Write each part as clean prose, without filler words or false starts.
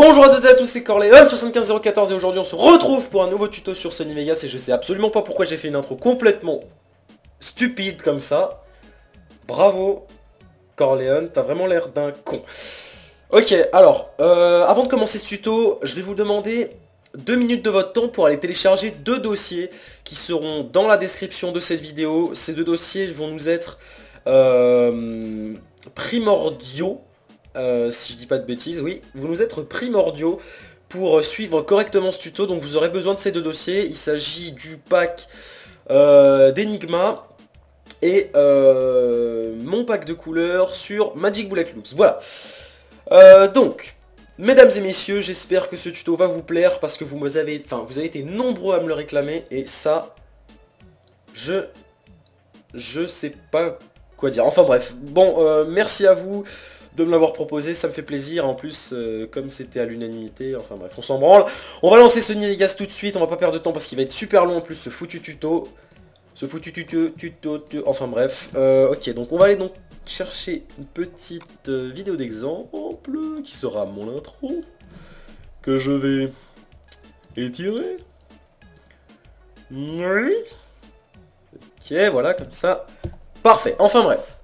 Bonjour à toutes et à tous, c'est Corleone75014 et aujourd'hui on se retrouve pour un nouveau tuto sur Sony Vegas et je sais absolument pas pourquoi j'ai fait une intro complètement stupide comme ça. Bravo Corleone, t'as vraiment l'air d'un con. Ok, alors, avant de commencer ce tuto, je vais vous demander 2 minutes de votre temps pour aller télécharger 2 dossiers qui seront dans la description de cette vidéo. Ces 2 dossiers vont nous être primordiaux. Si je dis pas de bêtises, oui, vous nous êtes primordiaux pour suivre correctement ce tuto, donc vous aurez besoin de ces 2 dossiers. Il s'agit du pack d'Enigma et mon pack de couleurs sur Magic Bullet Looks. Voilà. Donc, mesdames et messieurs, j'espère que ce tuto va vous plaire parce que vous avez été nombreux à me le réclamer et ça, je sais pas quoi dire. Enfin bref, bon, merci à vous de me l'avoir proposé, ça me fait plaisir. En plus, comme c'était à l'unanimité, enfin bref, on s'en branle. On va lancer Sony Vegas tout de suite, on va pas perdre de temps parce qu'il va être super long en plus ce foutu tuto. Enfin bref. Ok, donc on va aller donc chercher une petite vidéo d'exemple qui sera mon intro, que je vais étirer. Oui. Ok, voilà, comme ça. Parfait, enfin bref.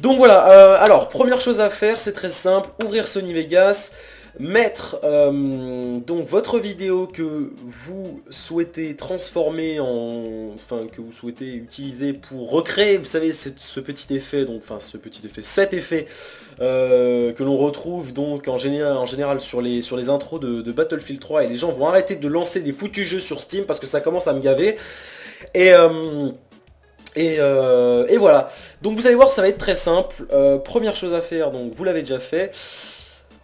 Donc voilà, alors première chose à faire, c'est très simple, ouvrir Sony Vegas, mettre donc votre vidéo que vous souhaitez transformer en... Enfin, que vous souhaitez utiliser pour recréer, vous savez, ce petit effet, donc enfin cet effet que l'on retrouve donc en général sur les intros de Battlefield 3 et les gens vont arrêter de lancer des foutus jeux sur Steam parce que ça commence à me gaver. Et voilà, donc vous allez voir, ça va être très simple. Première chose à faire, donc vous l'avez déjà fait,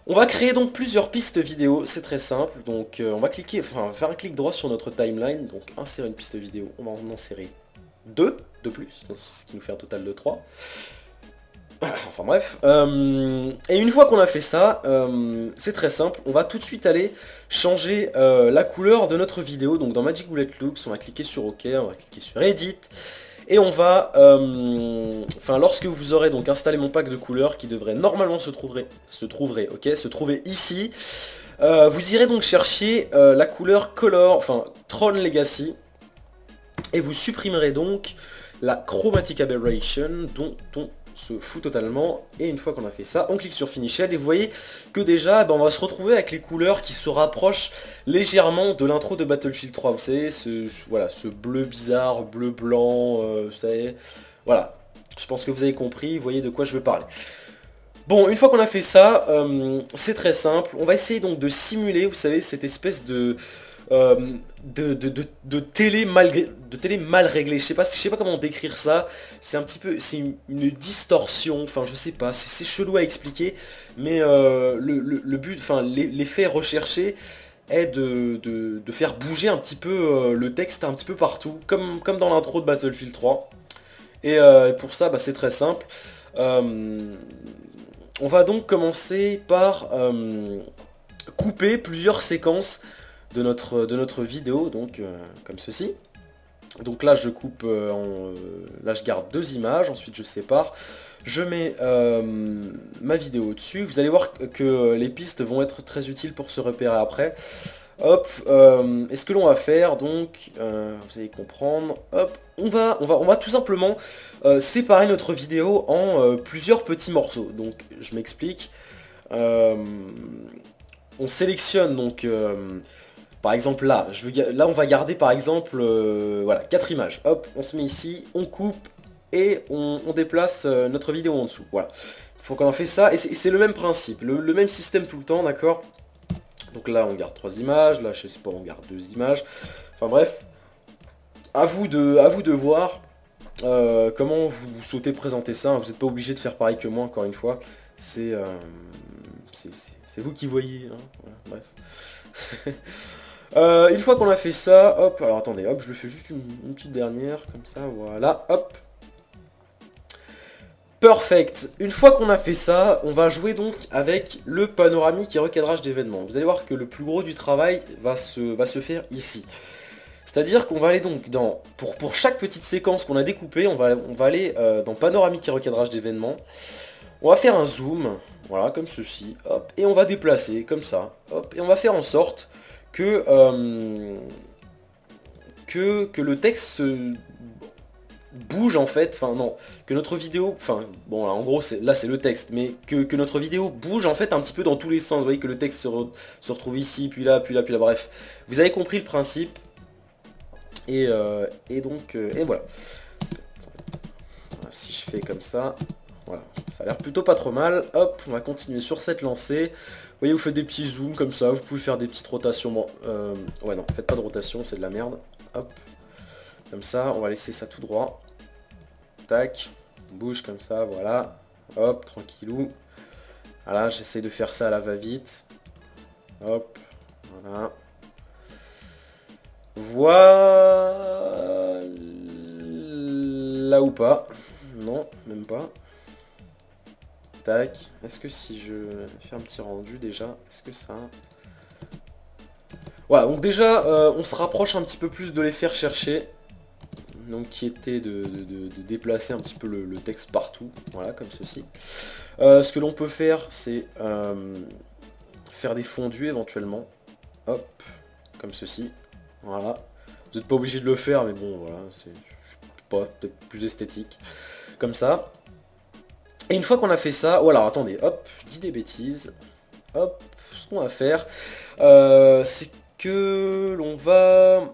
on va créer donc plusieurs pistes vidéo, c'est très simple. Donc on va faire un clic droit sur notre timeline, donc insérer une piste vidéo, on va en insérer 2 de plus, ce qui nous fait un total de 3. Enfin bref, et une fois qu'on a fait ça, c'est très simple, on va tout de suite aller changer la couleur de notre vidéo. Donc dans Magic Bullet Looks, on va cliquer sur OK, on va cliquer sur Edit. Et on va, lorsque vous aurez donc installé mon pack de couleurs qui devrait normalement se trouver ici, vous irez donc chercher la couleur Tron Legacy et vous supprimerez donc la Chromatic Aberration dont on se fout totalement. Et une fois qu'on a fait ça, on clique sur Finish Shade et vous voyez que déjà on va se retrouver avec les couleurs qui se rapprochent légèrement de l'intro de Battlefield 3. Vous savez, ce bleu bizarre, bleu blanc, vous savez, voilà. Je pense que vous avez compris, vous voyez de quoi je veux parler. Bon, une fois qu'on a fait ça, c'est très simple. On va essayer donc de simuler, vous savez, cette espèce de télé mal réglée. Je sais pas comment décrire ça. C'est un petit peu, c'est une distorsion. Enfin, je sais pas. C'est chelou à expliquer, mais le but, l'effet recherché est de faire bouger un petit peu le texte un petit peu partout, comme dans l'intro de Battlefield 3. Et pour ça, c'est très simple. On va donc commencer par couper plusieurs séquences de notre vidéo, donc comme ceci. Donc là je coupe, là je garde 2 images, ensuite je sépare, je mets ma vidéo dessus. Vous allez voir que les pistes vont être très utiles pour se repérer après. Hop, et ce que l'on va faire, donc, vous allez comprendre, hop, on va tout simplement séparer notre vidéo en plusieurs petits morceaux. Donc je m'explique, on sélectionne donc... par exemple là, on va garder par exemple voilà, 4 images. Hop, on se met ici, on coupe et on déplace notre vidéo en dessous. Voilà. Il faut qu'on en fait ça. Et c'est le même principe, le même système tout le temps, d'accord? Donc là on garde 3 images, là je sais pas, on garde 2 images. Enfin bref, à vous de voir comment vous souhaitez présenter ça. Vous n'êtes pas obligé de faire pareil que moi, encore une fois. C'est vous qui voyez, hein. Voilà, bref. Une fois qu'on a fait ça, hop, alors attendez, hop, je le fais juste une petite dernière, comme ça, voilà, hop. Perfect. Une fois qu'on a fait ça, on va jouer donc avec le panoramique et recadrage d'événements. Vous allez voir que le plus gros du travail va se faire ici. C'est-à-dire qu'on va aller donc pour chaque petite séquence qu'on a découpée, on va aller dans panoramique et recadrage d'événements. On va faire un zoom, Voilà, comme ceci. Hop, et on va déplacer, comme ça. Hop, et on va faire en sorte que, que le texte bouge en fait, enfin non, que notre vidéo, enfin bon en gros là c'est le texte, mais que notre vidéo bouge en fait un petit peu dans tous les sens, vous voyez que le texte se retrouve ici, puis là, puis là, puis là, bref. Vous avez compris le principe, et donc, et voilà. Si je fais comme ça, voilà, ça a l'air plutôt pas trop mal, hop, on va continuer sur cette lancée. Vous voyez, vous faites des petits zooms comme ça, vous pouvez faire des petites rotations, bon, ouais non, faites pas de rotation, c'est de la merde, hop, comme ça, on va laisser ça tout droit. Tac, on bouge comme ça, voilà. Hop, tranquillou. Voilà, j'essaie de faire ça à la va-vite. Hop, voilà. Voilà ou pas. Non, même pas. Tac. Est-ce que si je fais un petit rendu déjà, est-ce que ça... Voilà, donc déjà, on se rapproche un petit peu plus de les faire chercher. Donc qui était de déplacer un petit peu le texte partout, voilà, comme ceci. Ce que l'on peut faire, c'est faire des fondus éventuellement, hop, comme ceci, voilà. Vous n'êtes pas obligé de le faire, mais bon, voilà, c'est pas peut-être plus esthétique, comme ça. Et une fois qu'on a fait ça, voilà, attendez, hop, je dis des bêtises, hop, ce qu'on va faire, c'est que l'on va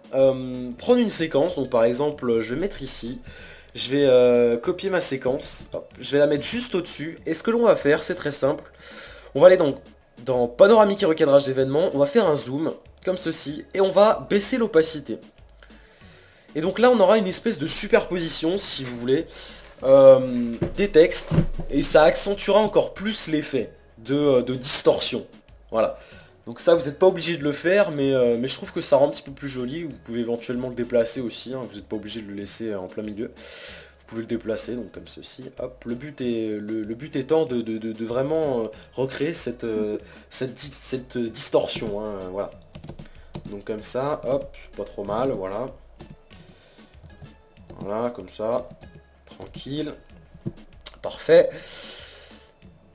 prendre une séquence, donc par exemple je vais mettre ici, je vais copier ma séquence, hop, je vais la mettre juste au-dessus, et ce que l'on va faire c'est très simple, on va aller donc dans panoramique et recadrage d'événements, on va faire un zoom, comme ceci, et on va baisser l'opacité. Et donc là on aura une espèce de superposition, si vous voulez, des textes, et ça accentuera encore plus l'effet de distorsion, voilà. Donc ça, vous n'êtes pas obligé de le faire, mais je trouve que ça rend un petit peu plus joli. Vous pouvez éventuellement le déplacer aussi, hein, vous n'êtes pas obligé de le laisser en plein milieu. Vous pouvez le déplacer, donc comme ceci. Hop, le but étant de vraiment recréer cette distorsion, hein, voilà. Donc comme ça, hop, pas trop mal, voilà. Voilà, comme ça, tranquille. Parfait.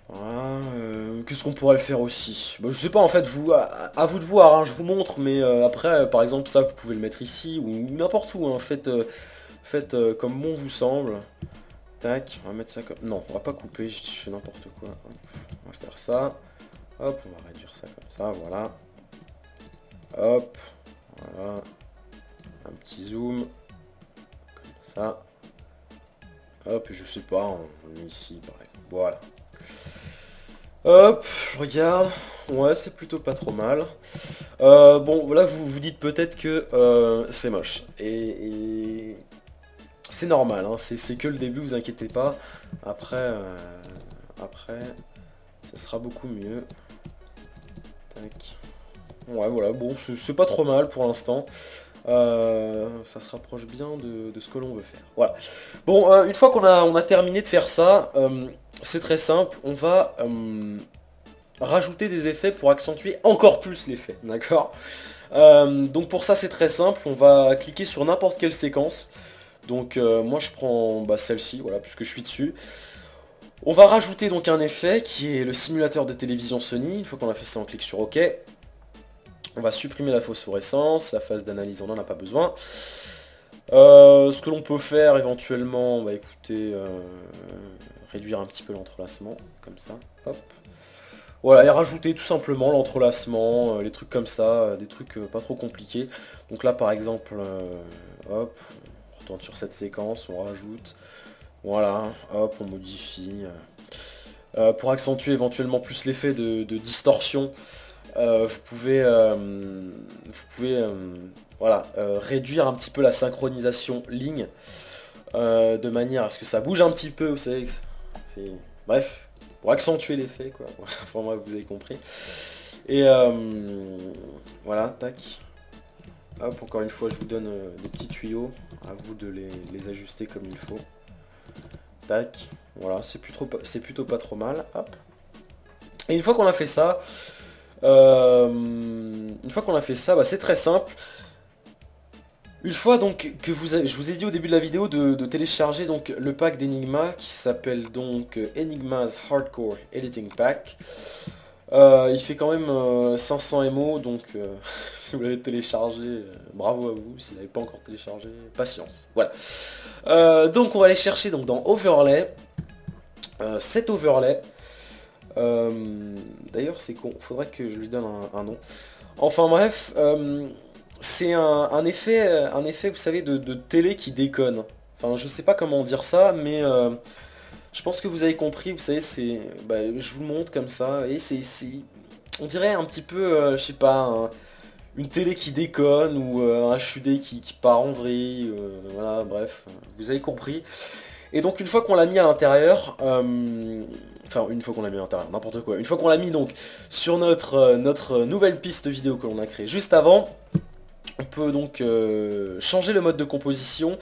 Voilà, qu'est-ce qu'on pourrait le faire aussi, bah, je sais pas en fait, à vous de voir, hein, je vous montre, mais après par exemple ça vous pouvez le mettre ici ou n'importe où, hein, faites comme bon vous semble. Tac, on va mettre ça comme... Non, on va pas couper, je fais n'importe quoi. Hop, on va faire ça, hop, on va réduire ça comme ça, voilà. Hop, voilà, un petit zoom, comme ça. Hop, je sais pas, on met ici par exemple, voilà. Hop, je regarde. Ouais, c'est plutôt pas trop mal. Bon, là, vous vous dites peut-être que c'est moche. Et c'est normal, hein, c'est que le début, vous inquiétez pas. Après, ce sera beaucoup mieux. Tac. Ouais, voilà, bon, c'est pas trop mal pour l'instant. Ça se rapproche bien de ce que l'on veut faire. Voilà. Bon, une fois qu'on a terminé de faire ça, c'est très simple, on va rajouter des effets pour accentuer encore plus l'effet, d'accord. Donc pour ça c'est très simple, on va cliquer sur n'importe quelle séquence. Donc moi je prends celle-ci, voilà, puisque je suis dessus. On va rajouter donc un effet qui est le simulateur de télévision Sony. Une fois qu'on a fait ça, on clique sur OK. On va supprimer la phosphorescence, la phase d'analyse on n'en a pas besoin. Ce que l'on peut faire éventuellement, bah écoutez, réduire un petit peu l'entrelacement, comme ça, hop. Voilà, et rajouter tout simplement l'entrelacement, les trucs comme ça, des trucs pas trop compliqués. Donc là par exemple, hop, on retourne sur cette séquence, on rajoute, voilà, hop, on modifie. Pour accentuer éventuellement plus l'effet de distorsion, vous pouvez voilà, réduire un petit peu la synchronisation ligne, de manière à ce que ça bouge un petit peu, vous savez, bref, pour accentuer l'effet, quoi. Enfin moi, vous avez compris. Et voilà, tac. Hop, encore une fois, je vous donne des petits tuyaux, à vous de les ajuster comme il faut. Tac, voilà, c'est plutôt pas trop mal, hop. Et une fois qu'on a fait ça, c'est très simple. Une fois donc que je vous ai dit au début de la vidéo de télécharger donc le pack d'Enigma qui s'appelle donc Enigma's Hardcore Editing Pack. Il fait quand même 500 MO, donc si vous l'avez téléchargé, bravo à vous. S'il n'avez pas encore téléchargé, patience. Voilà. Donc on va aller chercher donc dans Overlay, cet overlay. D'ailleurs c'est con, faudrait que je lui donne un nom. Enfin bref, c'est un effet, vous savez, de télé qui déconne. Enfin je sais pas comment dire ça, mais je pense que vous avez compris. Vous savez, c'est, bah, je vous le montre comme ça, et on dirait un petit peu, je sais pas, une télé qui déconne, ou un HUD qui part en vrille, voilà, bref, vous avez compris. Et donc une fois qu'on l'a mis à l'intérieur, enfin une fois qu'on l'a mis à l'intérieur, n'importe quoi, une fois qu'on l'a mis donc sur notre nouvelle piste vidéo que l'on a créée juste avant, on peut donc changer le mode de composition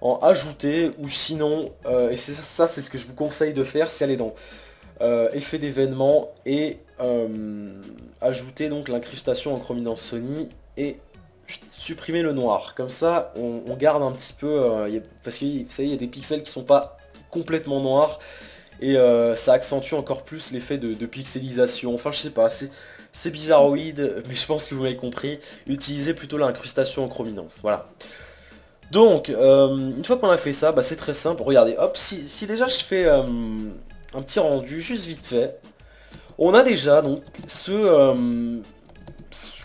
en ajouter, ou sinon, et ça c'est ce que je vous conseille de faire, c'est aller dans effet d'événement et ajouter donc l'incrustation en chrominance Sony et supprimer le noir. Comme ça on garde un petit peu, parce que vous savez il y a des pixels qui sont pas complètement noirs, et ça accentue encore plus l'effet de pixelisation. Enfin je sais pas, c'est bizarroïde, mais je pense que vous m'avez compris. Utilisez plutôt l'incrustation en chrominance, voilà. Donc, une fois qu'on a fait ça, bah, c'est très simple. Regardez, hop, si déjà je fais un petit rendu, juste vite fait, on a déjà donc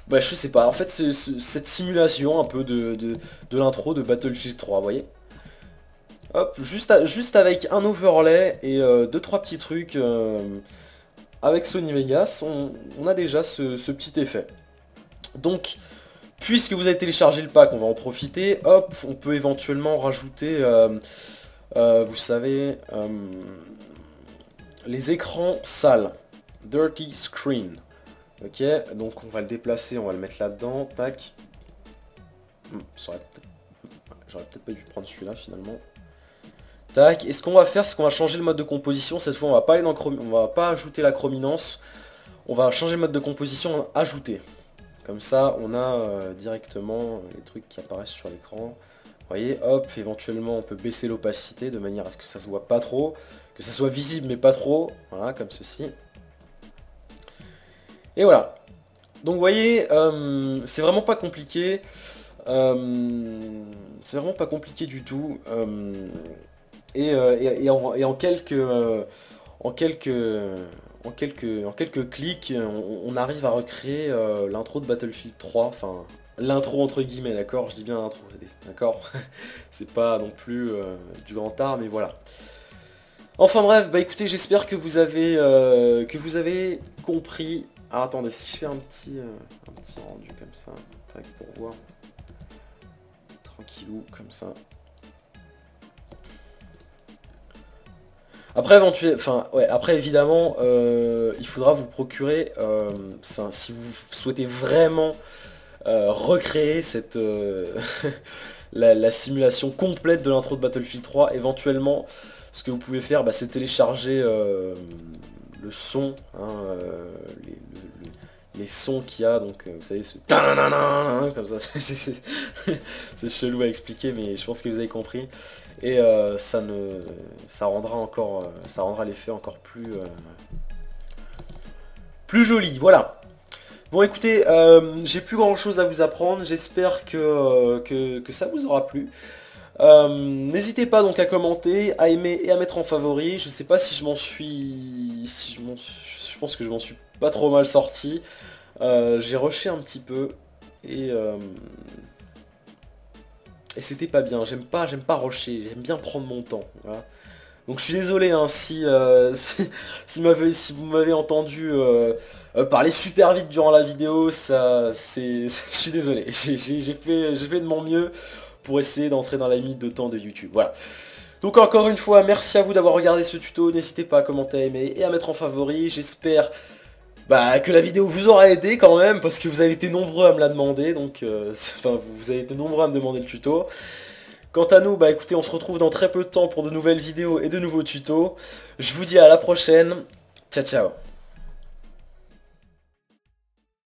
bah, je sais pas, en fait, cette simulation un peu de l'intro de Battlefield 3, vous voyez. Hop, juste avec un overlay et deux trois petits trucs avec Sony Vegas, on a déjà ce petit effet. Donc, puisque vous avez téléchargé le pack, on va en profiter. Hop, on peut éventuellement rajouter, vous savez, les écrans sales. Dirty screen. Ok, donc on va le déplacer, on va le mettre là-dedans. Tac. J'aurais peut-être pas dû prendre celui-là finalement. Tac, et ce qu'on va faire, c'est qu'on va changer le mode de composition. Cette fois, on va pas aller dans on va pas ajouter la chrominance. On va changer le mode de composition en ajouter. Comme ça, on a directement les trucs qui apparaissent sur l'écran. Vous voyez, hop, éventuellement, on peut baisser l'opacité de manière à ce que ça se voit pas trop. Que ça soit visible, mais pas trop. Voilà, comme ceci. Et voilà. Donc, vous voyez, c'est vraiment pas compliqué. C'est vraiment pas compliqué du tout. Et en quelques clics, on arrive à recréer l'intro de Battlefield 3, enfin l'intro entre guillemets, d'accord, je dis bien l'intro, d'accord, c'est pas non plus du grand art, mais voilà. Enfin bref, bah écoutez, j'espère que vous avez compris. Alors attendez, si je fais un petit rendu comme ça, tac, pour voir, tranquillou, comme ça. Après, après évidemment, il faudra vous procurer, si vous souhaitez vraiment recréer cette la simulation complète de l'intro de Battlefield 3, éventuellement, ce que vous pouvez faire, bah, c'est télécharger le son, hein, les sons qu'il y a, donc vous savez, ce comme ça, c'est chelou à expliquer, mais je pense que vous avez compris. Et ça rendra l'effet encore plus joli, voilà. Bon écoutez, j'ai plus grand chose à vous apprendre, j'espère que ça vous aura plu. N'hésitez pas donc à commenter, à aimer et à mettre en favori. Je sais pas si je m'en suis... je pense que je m'en suis pas trop mal sorti. J'ai rushé un petit peu et c'était pas bien. J'aime pas rusher, j'aime bien prendre mon temps. Voilà. Donc je suis désolé hein, si vous m'avez entendu parler super vite durant la vidéo, je suis désolé. J'ai fait de mon mieux pour essayer d'entrer dans la limite de temps de YouTube. Voilà. Donc encore une fois, merci à vous d'avoir regardé ce tuto. N'hésitez pas à commenter, à aimer et à mettre en favori. J'espère que la vidéo vous aura aidé quand même, parce que vous avez été nombreux à me la demander. Donc, enfin, vous avez été nombreux à me demander le tuto. Quant à nous, bah écoutez, on se retrouve dans très peu de temps pour de nouvelles vidéos et de nouveaux tutos. Je vous dis à la prochaine. Ciao, ciao.